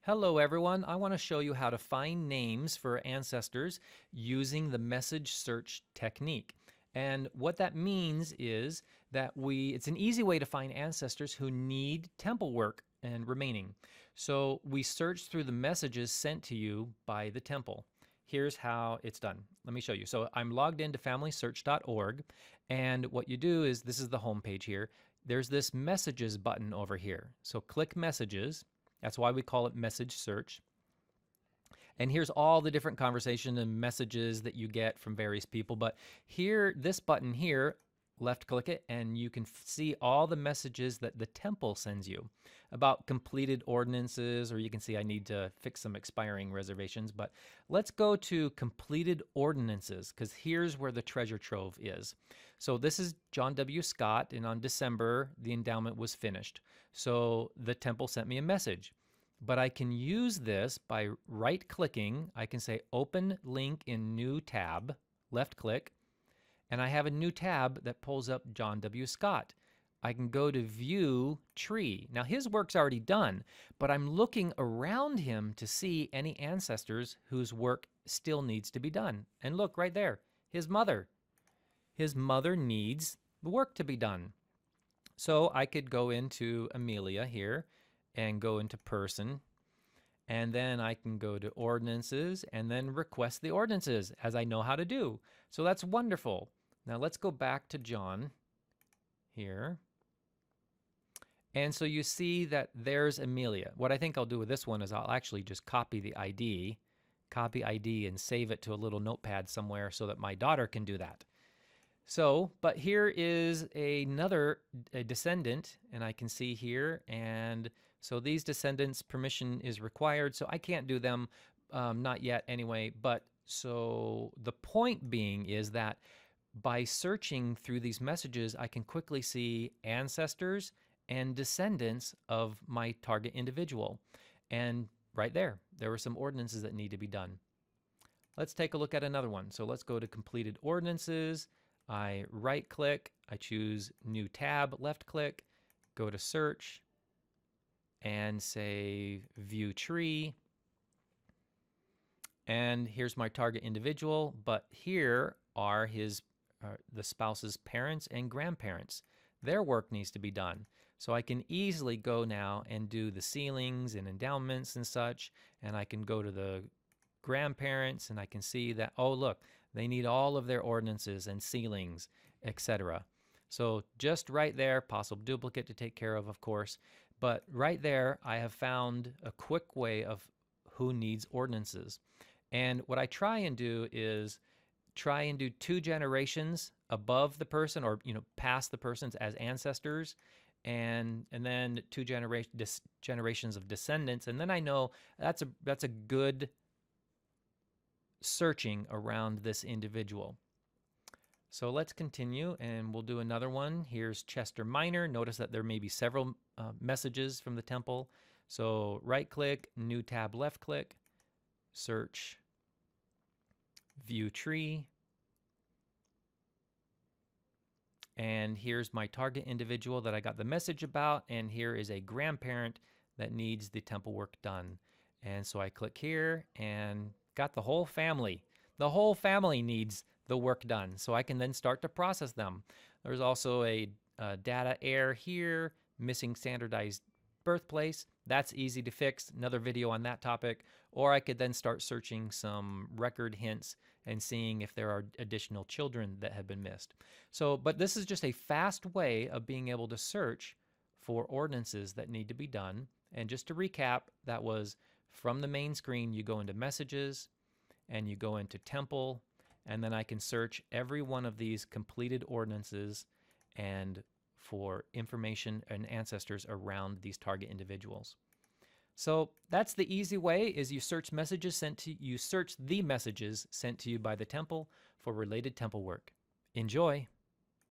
Hello everyone, I want to show you how to find names for ancestors using the message search technique. And what that means is that it's an easy way to find ancestors who need temple work and remaining. So we search through the messages sent to you by the temple. Here's how it's done. Let me show you. So I'm logged into familysearch.org, and what you do is, this is the home page here. There's this messages button over here. So click messages. That's why we call it message search. And here's all the different conversation and messages that you get from various people. But here, this button here, left click it, and you can see all the messages that the temple sends you about completed ordinances, or you can see I need to fix some expiring reservations. But let's go to completed ordinances, because here's where the treasure trove is. So this is John W. Scott, and on December, the endowment was finished. So the temple sent me a message. But I can use this by right-clicking. I can say Open Link in New Tab, left-click, and I have a new tab that pulls up John W. Scott. I can go to View Tree. Now his work's already done, but I'm looking around him to see any ancestors whose work still needs to be done. And look right there, his mother. His mother needs the work to be done. So I could go into Amelia here and go into person, and then I can go to ordinances and then request the ordinances, as I know how to do. So that's wonderful. Now let's go back to John here. And so you see that there's Amelia. What I think I'll do with this one is I'll actually just copy the ID, and save it to a little notepad somewhere so that my daughter can do that. So, but here is a descendant, and I can see here, and so these descendants, permission is required, so I can't do them, not yet anyway. But so the point being is that by searching through these messages, I can quickly see ancestors and descendants of my target individual. And right there were some ordinances that need to be done. Let's take a look at another one. So let's go to completed ordinances. I right click, I choose new tab, left click, go to search, and say view tree. And here's my target individual, but here are the spouse's parents and grandparents. Their work needs to be done. So I can easily go now and do the sealings and endowments and such, and I can go to the grandparents and I can see that, oh look, they need all of their ordinances and sealings, etc. So just right there, possible duplicate to take care of course, but right there I have found a quick way of who needs ordinances. And what I try and do is try and do 2 generations above the person, or past the persons as ancestors, and then 2 generations of descendants, and then I know that's a good searching around this individual. So let's continue, and we'll do another one. Here's Chester Minor. Notice that there may be several messages from the temple. So right click, new tab, left click, search, view tree, and here's my target individual that I got the message about, and here is a grandparent that needs the temple work done. And so I click here and got the whole family. The whole family needs the work done, so I can then start to process them. There's also a data error here, missing standardized birthplace. That's easy to fix, another video on that topic. Or I could then start searching some record hints and seeing if there are additional children that have been missed. So, but this is just a fast way of being able to search for ordinances that need to be done. And just to recap, that was from the main screen, you go into messages and you go into temple, and then I can search every one of these completed ordinances and for information and ancestors around these target individuals. So that's the easy way, is you search the messages sent to you by the temple for related temple work. Enjoy.